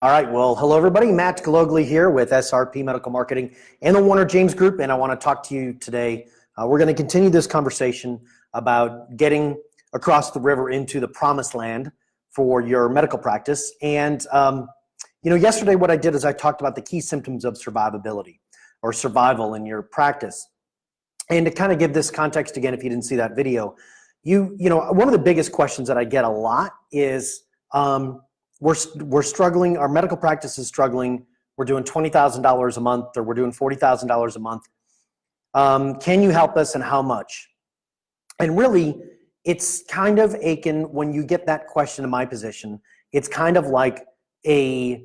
All right, well, hello everybody. Matt Glogly here with SRP Medical Marketing and the Warner James Group, and I want to talk to you today. We're going to continue this conversation about getting across the river into the promised land for your medical practice. And, yesterday what I did is I talked about the key symptoms of survivability or survival in your practice. And to kind of give this context again, if you didn't see that video, one of the biggest questions that I get a lot is, we're struggling, our medical practice is struggling, we're doing $20,000 a month or we're doing $40,000 a month. Can you help us and how much? And really, it's kind of akin when you get that question in my position, it's kind of like a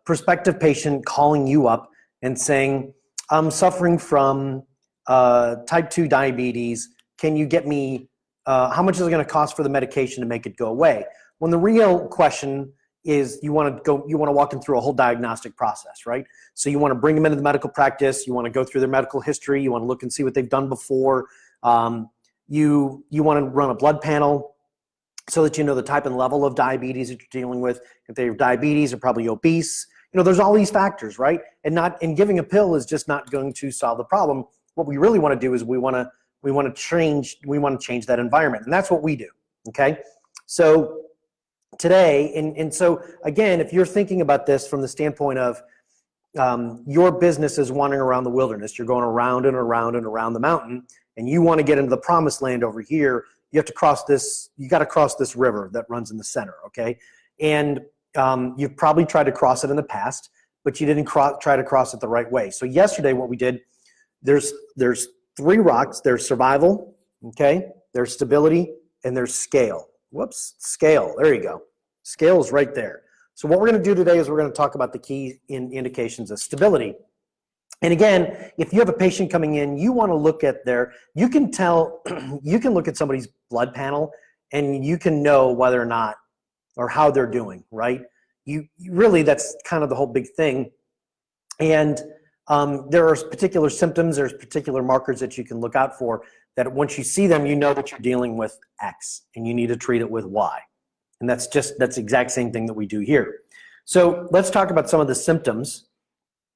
prospective patient calling you up and saying, I'm suffering from type 2 diabetes. Can you get me, how much is it going to cost for the medication to make it go away? When the real question is you want to walk them through a whole diagnostic process, right? So you want to bring them into the medical practice, you want to go through their medical history, you want to look and see what they've done before. You want to run a blood panel so that you know the type and level of diabetes that you're dealing with. If they have diabetes, they're probably obese. There's all these factors, right? And giving a pill is just not going to solve the problem. What we really want to do is we want to change that environment, and that's what we do. Okay, so today, and so again, if you're thinking about this from the standpoint of your business is wandering around the wilderness, you're going around and around and around the mountain, and you want to get into the promised land over here, you have to cross this, you got to cross this river that runs in the center, okay? And you've probably tried to cross it in the past, but you didn't try to cross it the right way. So yesterday what we did, there's three rocks. There's survival, okay? There's stability, and there's scale. Whoops, scale, there you go. Scale is right there. So what we're going to do today is we're going to talk about the key indications of stability. And again, if you have a patient coming in, you want to look at you can tell, you can look at somebody's blood panel and you can know whether or not, or how they're doing, right? You really, that's kind of the whole big thing. And there are particular symptoms, there's particular markers that you can look out for that once you see them, you know that you're dealing with X and you need to treat it with Y. And that's the exact same thing that we do here. So let's talk about some of the symptoms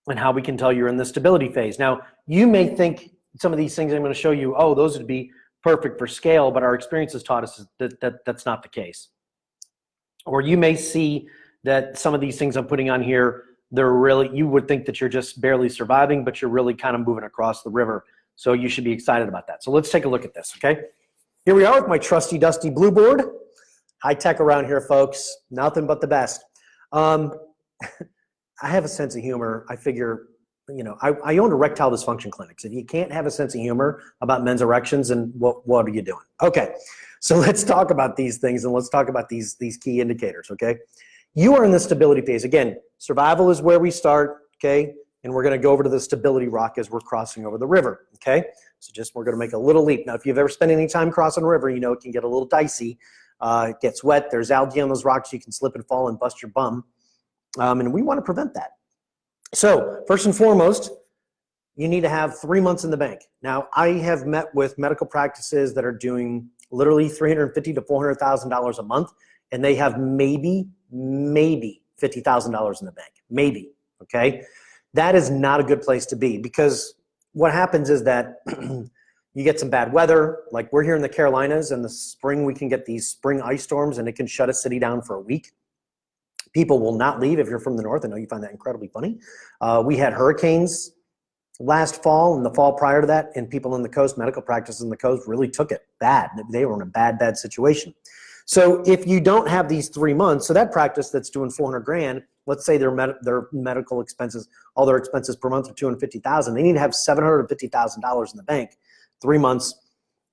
and how we can tell you're in the stability phase. Now, you may think some of these things I'm going to show you, oh, those would be perfect for scale, but our experience has taught us that that's not the case. Or you may see that some of these things I'm putting on here, you would think that you're just barely surviving, but you're really kind of moving across the river. So you should be excited about that. So let's take a look at this, okay? Here we are with my trusty dusty blue board. High tech around here, folks. Nothing but the best. I have a sense of humor. I figure, I own erectile dysfunction clinics. If you can't have a sense of humor about men's erections, then what are you doing? Okay, so let's talk about these things and let's talk about these key indicators, okay? You are in the stability phase. Again, survival is where we start, okay? And we're going to go over to the stability rock as we're crossing over the river, okay? So we're going to make a little leap. Now, if you've ever spent any time crossing a river, you know it can get a little dicey. It gets wet. There's algae on those rocks. You can slip and fall and bust your bum. And we want to prevent that. So first and foremost, you need to have 3 months in the bank. Now, I have met with medical practices that are doing literally $350,000 to $400,000 a month, and they have maybe $50,000 in the bank, maybe, okay? That is not a good place to be, because what happens is that you get some bad weather. Like we're here in the Carolinas, in the spring we can get these spring ice storms and it can shut a city down for a week. People will not leave. If you're from the north, I know you find that incredibly funny. We had hurricanes last fall and the fall prior to that, and people in the coast, medical practices in the coast really took it bad. They were in a bad situation. So if you don't have these 3 months, so that practice that's doing 400 grand, let's say their medical expenses, all their expenses per month are 250,000. They need to have $750,000 in the bank, 3 months,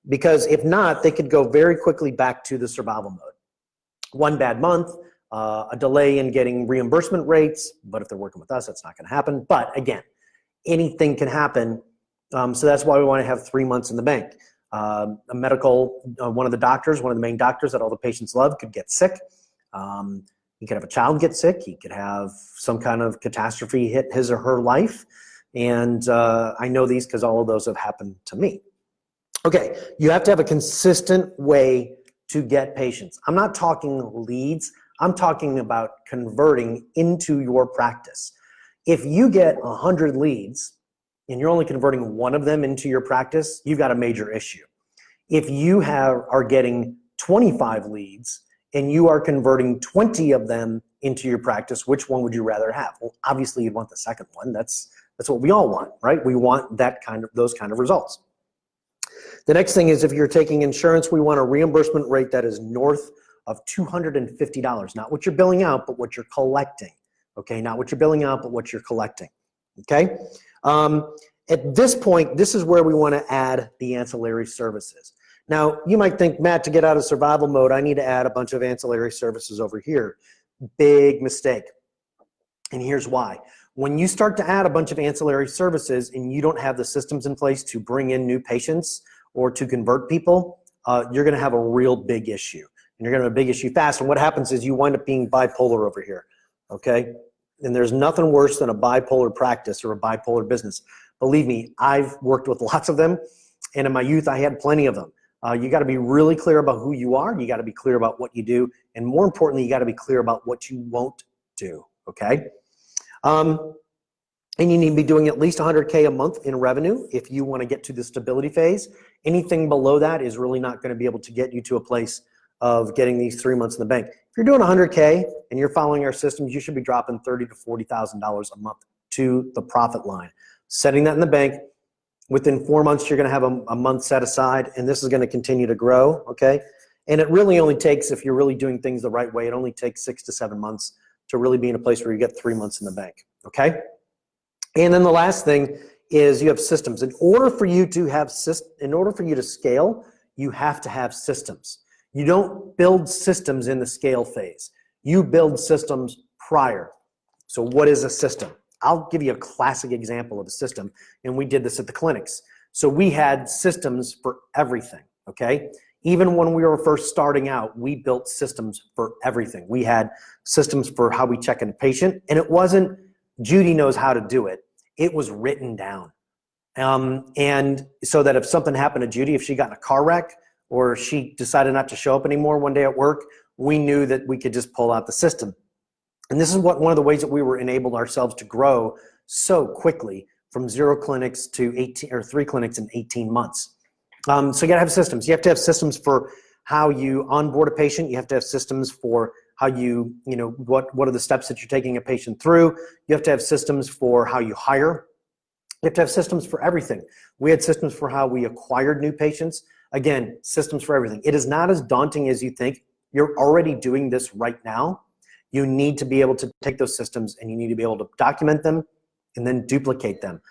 because if not, they could go very quickly back to the survival mode. One bad month, a delay in getting reimbursement rates, but if they're working with us, that's not going to happen. But again, anything can happen. So that's why we want to have 3 months in the bank. One of the main doctors that all the patients love could get sick. He could have a child get sick. He could have some kind of catastrophe hit his or her life. And I know these because all of those have happened to me. Okay, you have to have a consistent way to get patients. I'm not talking leads. I'm talking about converting into your practice. If you get 100 leads and you're only converting one of them into your practice, you've got a major issue. If you are getting 25 leads and you are converting 20 of them into your practice, which one would you rather have? Well, obviously you'd want the second one. That's what we all want, right? We want those kind of results. The next thing is, if you're taking insurance, we want a reimbursement rate that is north of $250, not what you're billing out, but what you're collecting. Okay, not what you're billing out, but what you're collecting. Okay. At this point, this is where we want to add the ancillary services. Now, you might think, Matt, to get out of survival mode, I need to add a bunch of ancillary services over here. Big mistake. And here's why. When you start to add a bunch of ancillary services and you don't have the systems in place to bring in new patients or to convert people, you're going to have a real big issue. And you're going to have a big issue fast. And what happens is you wind up being bipolar over here. Okay? And there's nothing worse than a bipolar practice or a bipolar business. Believe me, I've worked with lots of them. And in my youth, I had plenty of them. You got to be really clear about who you are. You got to be clear about what you do. And more importantly, you got to be clear about what you won't do. Okay? And you need to be doing at least 100K a month in revenue if you want to get to the stability phase. Anything below that is really not going to be able to get you to a place of getting these 3 months in the bank. If you're doing 100K and you're following our systems, you should be dropping $30,000 to $40,000 a month to the profit line. Setting that in the bank, within 4 months, you're going to have a month set aside, and this is going to continue to grow, okay? And it really only takes, if you're really doing things the right way, it only takes 6 to 7 months to really be in a place where you get 3 months in the bank, okay? And then the last thing is you have systems. In order for you to scale, you have to have systems. You don't build systems in the scale phase. You build systems prior. So what is a system? I'll give you a classic example of a system, and we did this at the clinics. So we had systems for everything, okay? Even when we were first starting out, we built systems for everything. We had systems for how we check in a patient, and it wasn't Judy knows how to do it. It was written down. And so that if something happened to Judy, if she got in a car wreck or she decided not to show up anymore one day at work, we knew that we could just pull out the system. And this is one of the ways that we were enabled ourselves to grow so quickly from 0 clinics to 3 clinics in 18 months. So you gotta have systems. You have to have systems for how you onboard a patient. You have to have systems for how what are the steps that you're taking a patient through. You have to have systems for how you hire. You have to have systems for everything. We had systems for how we acquired new patients. Again, systems for everything. It is not as daunting as you think. You're already doing this right now. You need to be able to take those systems and you need to be able to document them and then duplicate them.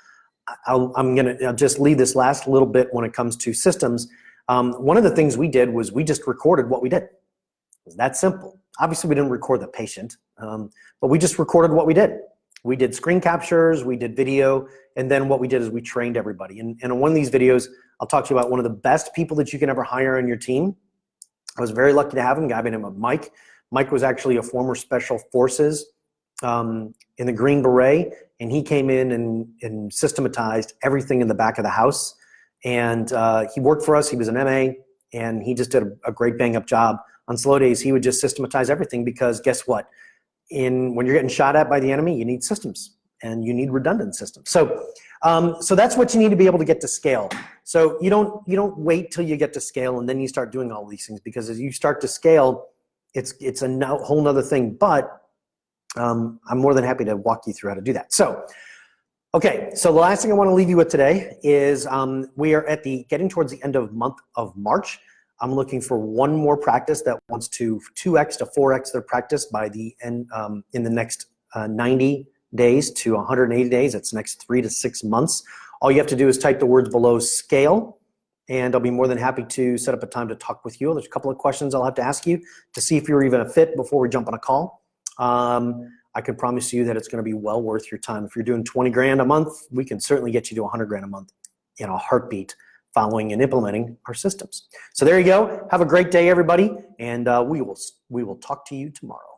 I'll just leave this last little bit when it comes to systems. One of the things we did was we just recorded what we did. It was that simple. Obviously, we didn't record the patient, but we just recorded what we did. We did screen captures, we did video, and then what we did is we trained everybody. And in one of these videos, I'll talk to you about one of the best people that you can ever hire on your team. I was very lucky to have him, a guy by the name of Mike. Mike was actually a former Special Forces in the Green Beret, and he came in and systematized everything in the back of the house. And he worked for us. He was an MA, and he just did a great bang-up job. On slow days, he would just systematize everything because guess what? When you're getting shot at by the enemy, you need systems, and you need redundant systems. So that's what you need to be able to get to scale. So you don't wait till you get to scale and then you start doing all these things, because as you start to scale, it's a whole nother thing. But I'm more than happy to walk you through how to do that. So, okay, so the last thing I want to leave you with today is we are getting towards the end of month of March. I'm looking for one more practice that wants to 2x to 4x their practice by the end in the next 90 days to 180 days. That's the next 3 to 6 months. All you have to do is type the words below scale, and I'll be more than happy to set up a time to talk with you. There's a couple of questions I'll have to ask you to see if you're even a fit before we jump on a call. I can promise you that it's going to be well worth your time. If you're doing 20 grand a month, we can certainly get you to 100 grand a month in a heartbeat, following and implementing our systems. So there you go. Have a great day, everybody, and we will talk to you tomorrow.